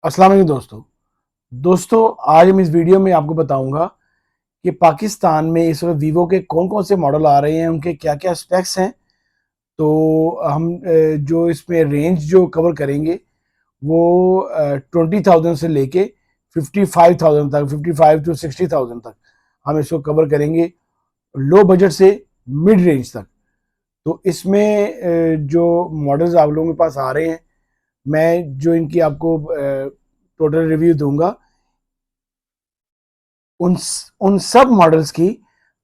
अस्सलाम वालेकुम दोस्तों आज हम इस वीडियो में आपको बताऊंगा कि पाकिस्तान में इस वक्त वीवो के कौन कौन से मॉडल आ रहे हैं, उनके क्या क्या स्पेक्स हैं। तो हम जो इसमें रेंज जो कवर करेंगे वो 20,000 से लेके 55,000 तक, 55 to 60,000 तक हम इसको कवर करेंगे, लो बजट से मिड रेंज तक। तो इसमें जो मॉडल्स आप लोगों के पास आ रहे हैं, मैं जो इनकी आपको टोटल रिव्यू दूंगा, उन उन सब मॉडल्स की,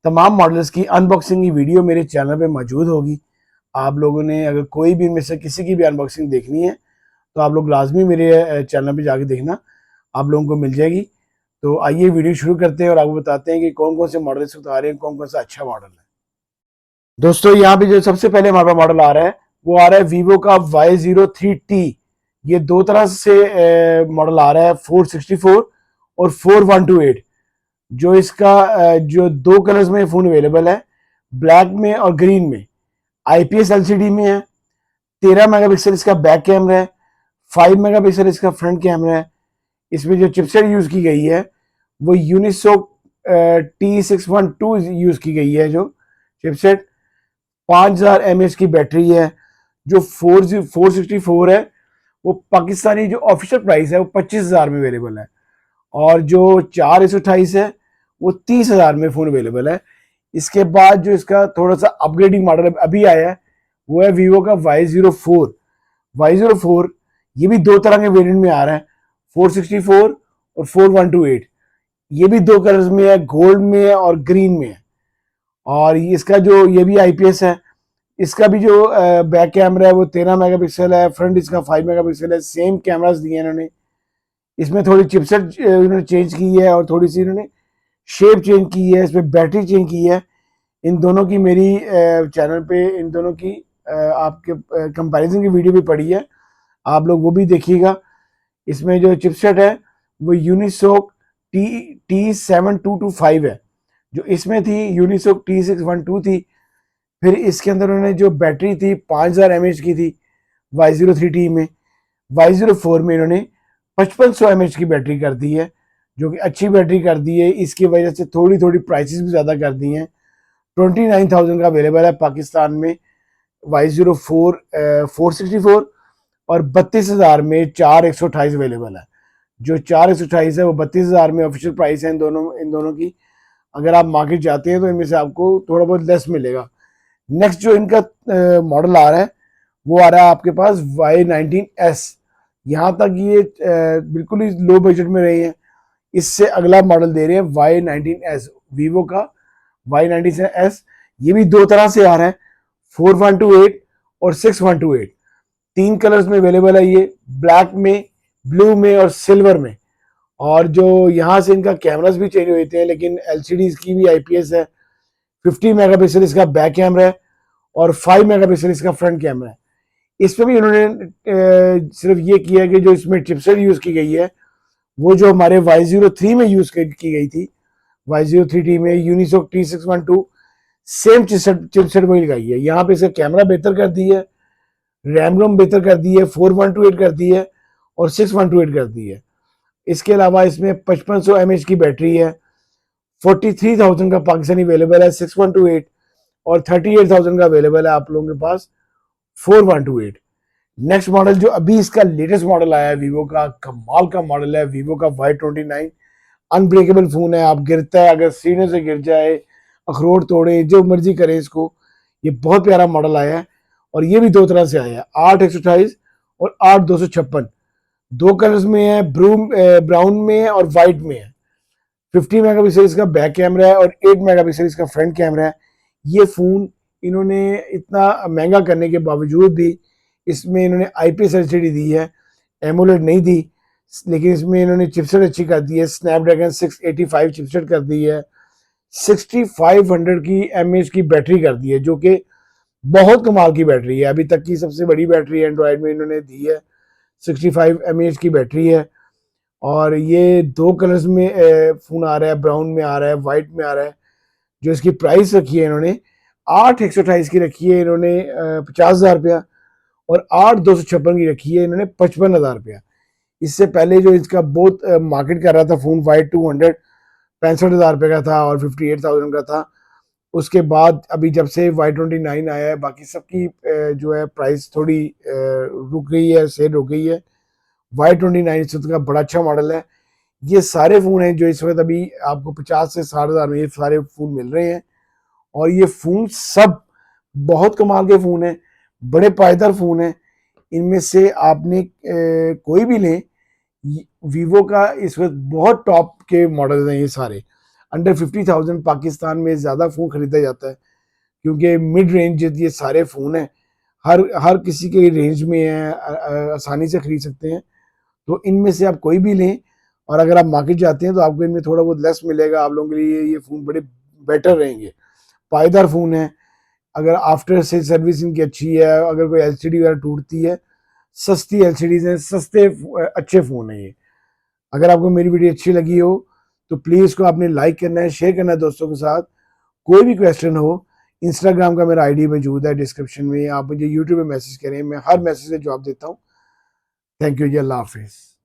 तमाम मॉडल्स की अनबॉक्सिंग की वीडियो मेरे चैनल पे मौजूद होगी। आप लोगों ने अगर कोई भी इनमें से किसी की भी अनबॉक्सिंग देखनी है तो आप लोग लाजमी मेरे चैनल पे जाके देखना, आप लोगों को मिल जाएगी। तो आइए वीडियो शुरू करते हैं और आपको बताते हैं कि कौन कौन से मॉडल इस वक्त आ रहे हैं, कौन कौन सा अच्छा मॉडल है। दोस्तों यहाँ पे जो सबसे पहले हमारा मॉडल आ रहा है वो आ रहा है वीवो का Y03T। ये दो तरह से मॉडल आ रहा है, 464 और 4128। जो इसका जो दो कलर्स में फोन अवेलेबल है, ब्लैक में और ग्रीन में। आईपीएस एलसीडी में है, 13 मेगापिक्सल इसका बैक कैमरा है, 5 मेगापिक्सल इसका फ्रंट कैमरा है। इसमें जो चिपसेट यूज की गई है वो यूनिसोक T612 यूज की गई है। जो चिपसेट 5000 mAh की बैटरी है। जो 464 है वो पाकिस्तानी जो ऑफिशियल प्राइस है वो 25,000 में अवेलेबल है, और जो 4128 है वो 30,000 में फोन अवेलेबल है। इसके बाद जो इसका थोड़ा सा अपग्रेडिंग मॉडल अभी आया है वो है वीवो का Y04। Y04 ये भी दो तरह के वेरिएंट में आ रहा है, 464 और 4128। ये भी दो कलर्स में है, गोल्ड में है और ग्रीन में है। और इसका जो ये भी आईपीएस है। इसका भी जो बैक कैमरा है वो 13 मेगापिक्सल है, फ्रंट इसका 5 मेगापिक्सल है। सेम कैमरास दिए हैं इन्होंने। इसमें थोड़ी चिपसेट इन्होंने चेंज की है और थोड़ी सी इन्होंने शेप चेंज की है, इसमें बैटरी चेंज की है। इन दोनों की मेरी चैनल पे इन दोनों की आपके कंपैरिजन की वीडियो भी पड़ी है, आप लोग वो भी देखिएगा। इसमें जो चिपसेट है वो यूनिसोक T7225 है। जो इसमें थी यूनिसोक T612 थी। फिर इसके अंदर उन्होंने जो बैटरी थी 5000 mAh की थी Y03T में। Y04 में इन्होंने 5500 mAh की बैटरी कर दी है, जो कि अच्छी बैटरी कर दी है। इसकी वजह से थोड़ी थोड़ी प्राइसेस भी ज़्यादा कर दी हैं। 29,000 का अवेलेबल है पाकिस्तान में Y04 464, और 32,000 में 4128 अवेलेबल है। जो 4128 है वो 32,000 में ऑफिशियल प्राइस है इन दोनों की। अगर आप मार्केट जाते हैं तो इनमें से आपको थोड़ा बहुत लेस मिलेगा। नेक्स्ट जो इनका मॉडल आ रहा है वो आ रहा है आपके पास Y19S। यहाँ तक ये बिल्कुल ही लो बजट में रहे हैं। इससे अगला मॉडल दे रहे हैं Y19S, वीवो का Y19S। ये भी दो तरह से आ रहा है, 4128 और 6128। तीन कलर्स में अवेलेबल है ये, ब्लैक में, ब्लू में और सिल्वर में। और जो यहाँ से इनका कैमरास भी चेंज होते हैं, लेकिन एलसीडी की भी आईपीएस है। 50 मेगापिक्सल इसका बैक कैमरा है और 5 मेगापिक्सल इसका फ्रंट कैमरा है। इसमें भी उन्होंने सिर्फ ये किया है कि जो इसमें चिपसेट यूज की गई है वो जो हमारे Y03 में यूज की गई थी, Y03T में यूनिसोक T612, सेम चिपसेट वही लगाई है। यहाँ पे इसका कैमरा बेहतर कर दी है, रैम रोम बेहतर कर दी है, 4128 कर दी है और 612 कर दी है। इसके अलावा इसमें 5500 mAh की बैटरी है। 43,000 का पाकिस्तानी अवेलेबल है 6128, और 38,000 का अवेलेबल है आप लोगों के पास 4128। नेक्स्ट मॉडल जो अभी इसका लेटेस्ट मॉडल आया है वीवो का, कमाल का मॉडल है, वीवो का Y29। अनब्रेकेबल फोन है, आप गिरता है अगर सीने से गिर जाए, अखरोट तोड़े, जो मर्जी करे इसको। ये बहुत प्यारा मॉडल आया है, और ये भी दो तरह से आया है, 8128 और 8256। दो कलर्स में है, ब्राउन में है और व्हाइट में है। 50 मेगापिक्सल इसका बैक कैमरा है और 8 मेगापिक्सल इसका फ्रंट कैमरा है। ये फ़ोन इन्होंने इतना महंगा करने के बावजूद भी इसमें इन्होंने आईपीएस एलसीडी दी है, एमोलेड नहीं दी। लेकिन इसमें इन्होंने चिपसेट अच्छी कर दी है, स्नैपड्रैगन 685 चिपसेट कर दी है। 6500 की एमएच की बैटरी कर दी है, जो कि बहुत कमाल की बैटरी है। अभी तक की सबसे बड़ी बैटरी एंड्रॉयड में इन्होंने दी है, 65 mAh की बैटरी है। और ये दो कलर्स में फोन आ रहा है, ब्राउन में आ रहा है, व्हाइट में आ रहा है। जो इसकी प्राइस रखी है इन्होंने 8,128 की रखी है इन्होंने 50,000 रुपया, और 8,256 की रखी है इन्होंने 55,000 रुपया। इससे पहले जो इसका बहुत मार्केट कर रहा था फ़ोन Y200 65,000 रुपये का था और 58,000 का था। उसके बाद अभी जब से Y29 आया है, बाकी सबकी जो है प्राइस थोड़ी रुक गई है, सेल रुक गई है। Y29 इस वक्त का बड़ा अच्छा मॉडल है। ये सारे फ़ोन हैं जो इस वक्त अभी आपको 50 से 60,000 में ये सारे फ़ोन मिल रहे हैं, और ये फ़ोन सब बहुत कमाल के फ़ोन हैं, बड़े पायदार फ़ोन हैं। इनमें से आपने कोई भी लें, वीवो का इस वक्त बहुत टॉप के मॉडल हैं ये सारे। अंडर 50,000 पाकिस्तान में ज़्यादा फ़ोन खरीदा जाता है, क्योंकि मिड रेंज ये सारे फ़ोन हैं, हर किसी के रेंज में है, आसानी से खरीद सकते हैं। तो इनमें से आप कोई भी लें, और अगर आप मार्केट जाते हैं तो आपको इनमें थोड़ा बहुत लेस मिलेगा। आप लोगों के लिए ये फ़ोन बड़े बेटर रहेंगे, पायदार फ़ोन है। अगर आफ्टर से सर्विस इनकी अच्छी है, अगर कोई एलसीडी वगैरह टूटती है, सस्ती एलसीडीज हैं, सस्ते अच्छे फ़ोन हैं ये। अगर आपको मेरी वीडियो अच्छी लगी हो तो प्लीज़ इसको आपने लाइक करना है, शेयर करना है दोस्तों के साथ। कोई भी क्वेश्चन हो, इंस्टाग्राम का मेरा आईडी मौजूद है डिस्क्रिप्शन में, आप मुझे यूट्यूब पे मैसेज करें, मैं हर मैसेज का जवाब देता हूँ। थैंक यू जी, अल्लाह हाफिज़।